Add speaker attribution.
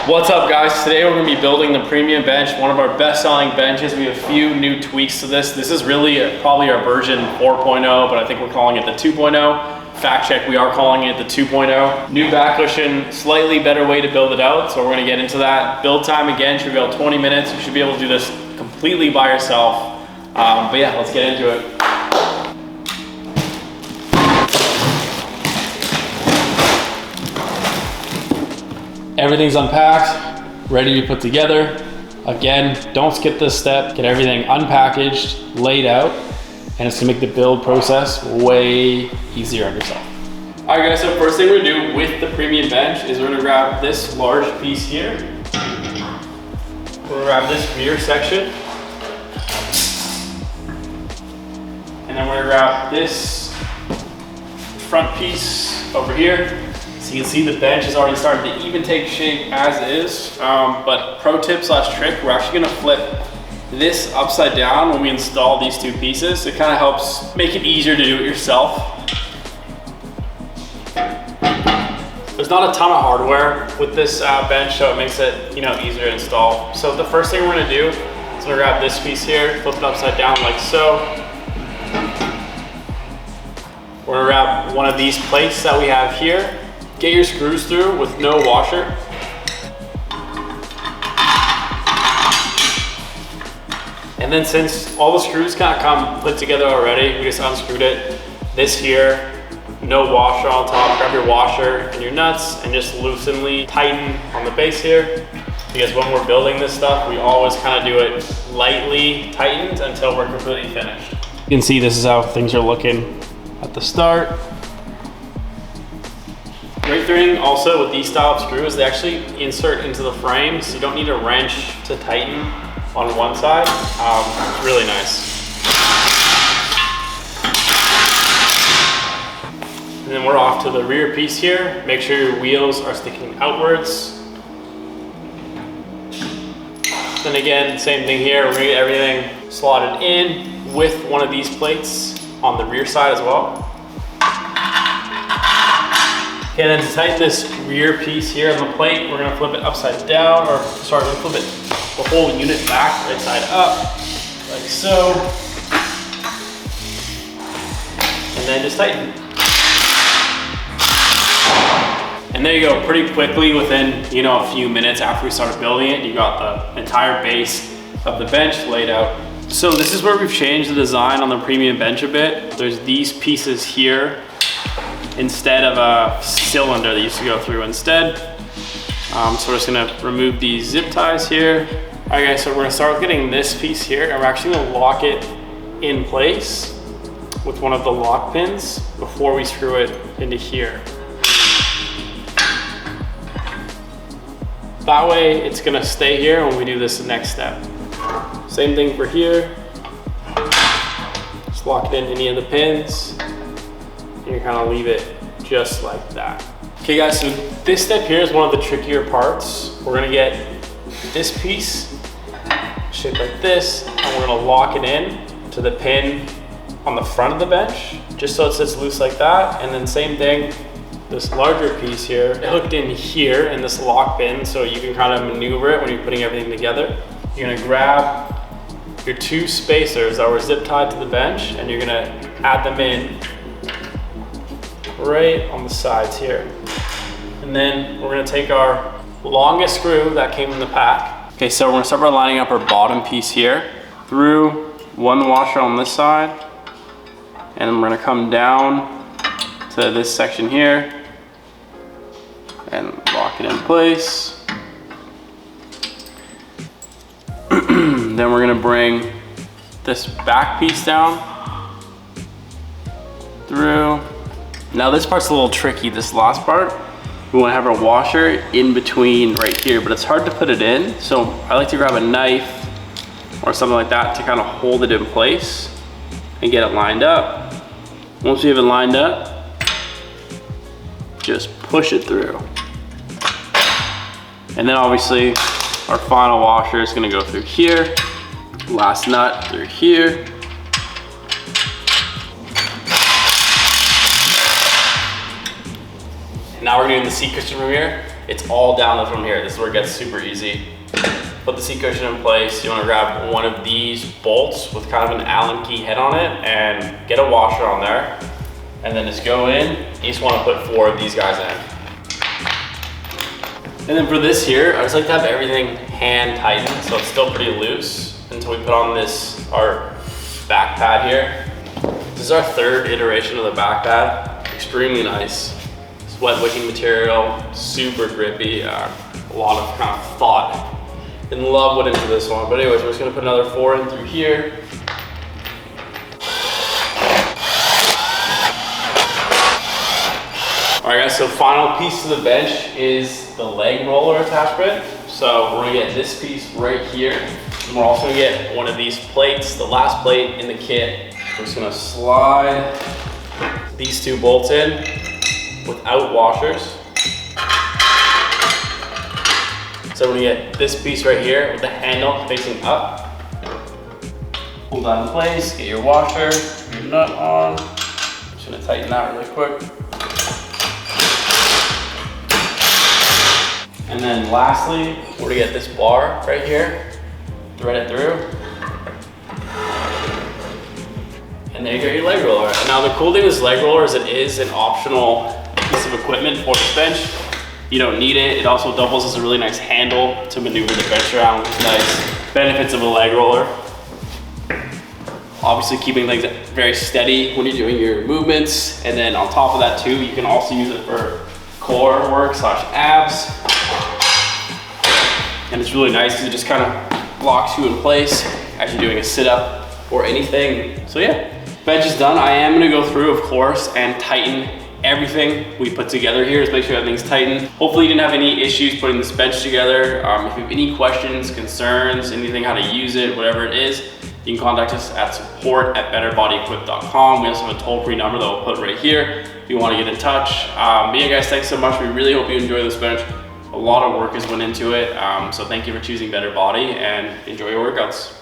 Speaker 1: What's up guys? Today we're going to be building the premium bench, one of our best selling benches. We have a few new tweaks to this. This is really probably our version 4.0, but I think we're calling it the 2.0. Fact check, we are calling it the 2.0. New back cushion, slightly better way to build it out. So we're going to get into that. Build time again should be about 20 minutes. You should be able to do this completely by yourself. But yeah, let's get into it. Everything's unpacked, ready to put together. Again, don't skip this step. Get everything unpackaged, laid out, and it's gonna make the build process way easier on yourself. All right guys, so first thing we're gonna do with the premium bench is we're gonna grab this large piece here. We're gonna grab this rear section. And then we're gonna grab this front piece over here. So you can see the bench is already starting to even take shape as is. But pro tip slash trick, we're actually gonna flip this upside down when we install these two pieces. It kind of helps make it easier to do it yourself. There's not a ton of hardware with this bench, so it makes it easier to install. So the first thing we're gonna do is we're gonna grab this piece here, flip it upside down like so. We're gonna grab one of these plates that we have here. Get your screws through with no washer. And then since all the screws kind of come put together already, we just unscrewed it. This here, no washer on top. Grab your washer and your nuts and just loosenly tighten on the base here. Because when we're building this stuff, we always kind of do it lightly tightened until we're completely finished. You can see this is how things are looking at the start. Great thing also with these style of screws, they actually insert into the frame, so you don't need a wrench to tighten on one side. It's really nice. And then we're off to the rear piece here. Make sure your wheels are sticking outwards. Then again, same thing here. We're gonna get everything slotted in with one of these plates on the rear side as well. Okay, then to tighten this rear piece here on the plate, we're gonna flip it upside down, or sorry, we're gonna flip it the whole unit back, right side up, like so. And then just tighten. And there you go, pretty quickly within a few minutes after we started building it, you got the entire base of the bench laid out. So this is where we've changed the design on the premium bench a bit. There's these pieces here instead of a cylinder that used to go through instead. So we're just gonna remove these zip ties here. All right guys, so we're gonna start with getting this piece here, and we're actually gonna lock it in place with one of the lock pins before we screw it into here. That way it's gonna stay here when we do this next step. Same thing for here. Just lock it in any of the pins. You kind of leave it just like that. Okay guys, so this step here is one of the trickier parts. We're gonna get this piece shaped like this, and we're gonna lock it in to the pin on the front of the bench, just so it sits loose like that. And then same thing, this larger piece here, hooked in here in this lock pin, so you can kind of maneuver it when you're putting everything together. You're gonna grab your two spacers that were zip tied to the bench, and you're gonna add them in right on the sides here. And then we're gonna take our longest screw that came in the pack. Okay, so we're gonna start by lining up our bottom piece here through one washer on this side, and then we're gonna come down to this section here and lock it in place. Then we're gonna bring this back piece down through. Now this part's a little tricky, this last part. We wanna have our washer in between right here, but it's hard to put it in. So I like to grab a knife or something like that to kind of hold it in place and get it lined up. Once we have it lined up, just push it through. And then obviously our final washer is gonna go through here, last nut through here. Now we're doing the seat cushion rear. It's all downhill from here. This is where it gets super easy. Put the seat cushion in place. You want to grab one of these bolts with kind of an Allen key head on it and get a washer on there. And then just go in. You just want to put 4 of these guys in. And then for this here, I just like to have everything hand tightened so it's still pretty loose until we put on this, our back pad here. This is our 3rd iteration of the back pad. Extremely nice. It's wet wicking material, super grippy, a lot of kind of thought and love went into this one. But anyways, we're just gonna put another 4 in through here. All right guys, so final piece of the bench is the leg roller attachment. So we're gonna get this piece right here. And we're also gonna get one of these plates, the last plate in the kit. We're just gonna slide these 2 bolts in without washers. So we're gonna get this piece right here with the handle facing up. Hold that in place, get your washer, your nut on. Just gonna tighten that really quick. And then lastly, we're gonna get this bar right here, thread it through. And there you go, your leg roller. Now the cool thing with this leg roller is it is an optional piece of equipment for this bench. You don't need it. It also doubles as a really nice handle to maneuver the bench around, which is nice. Benefits of a leg roller. Obviously keeping things very steady when you're doing your movements. And then on top of that too, you can also use it for core work / abs. And it's really nice because it just kind of locks you in place as you're doing a sit-up or anything. So yeah, bench is done. I am gonna go through, of course, and tighten everything we put together here. Just make sure everything's tightened. Hopefully you didn't have any issues putting this bench together. If you have any questions, concerns, anything, how to use it, whatever it is, you can contact us at support@betterbodyequip.com. We also have a toll-free number that we'll put right here if you want to get in touch. But yeah guys, thanks so much. We really hope you enjoy this bench. A lot of work has went into it. So thank you for choosing Better Body and enjoy your workouts.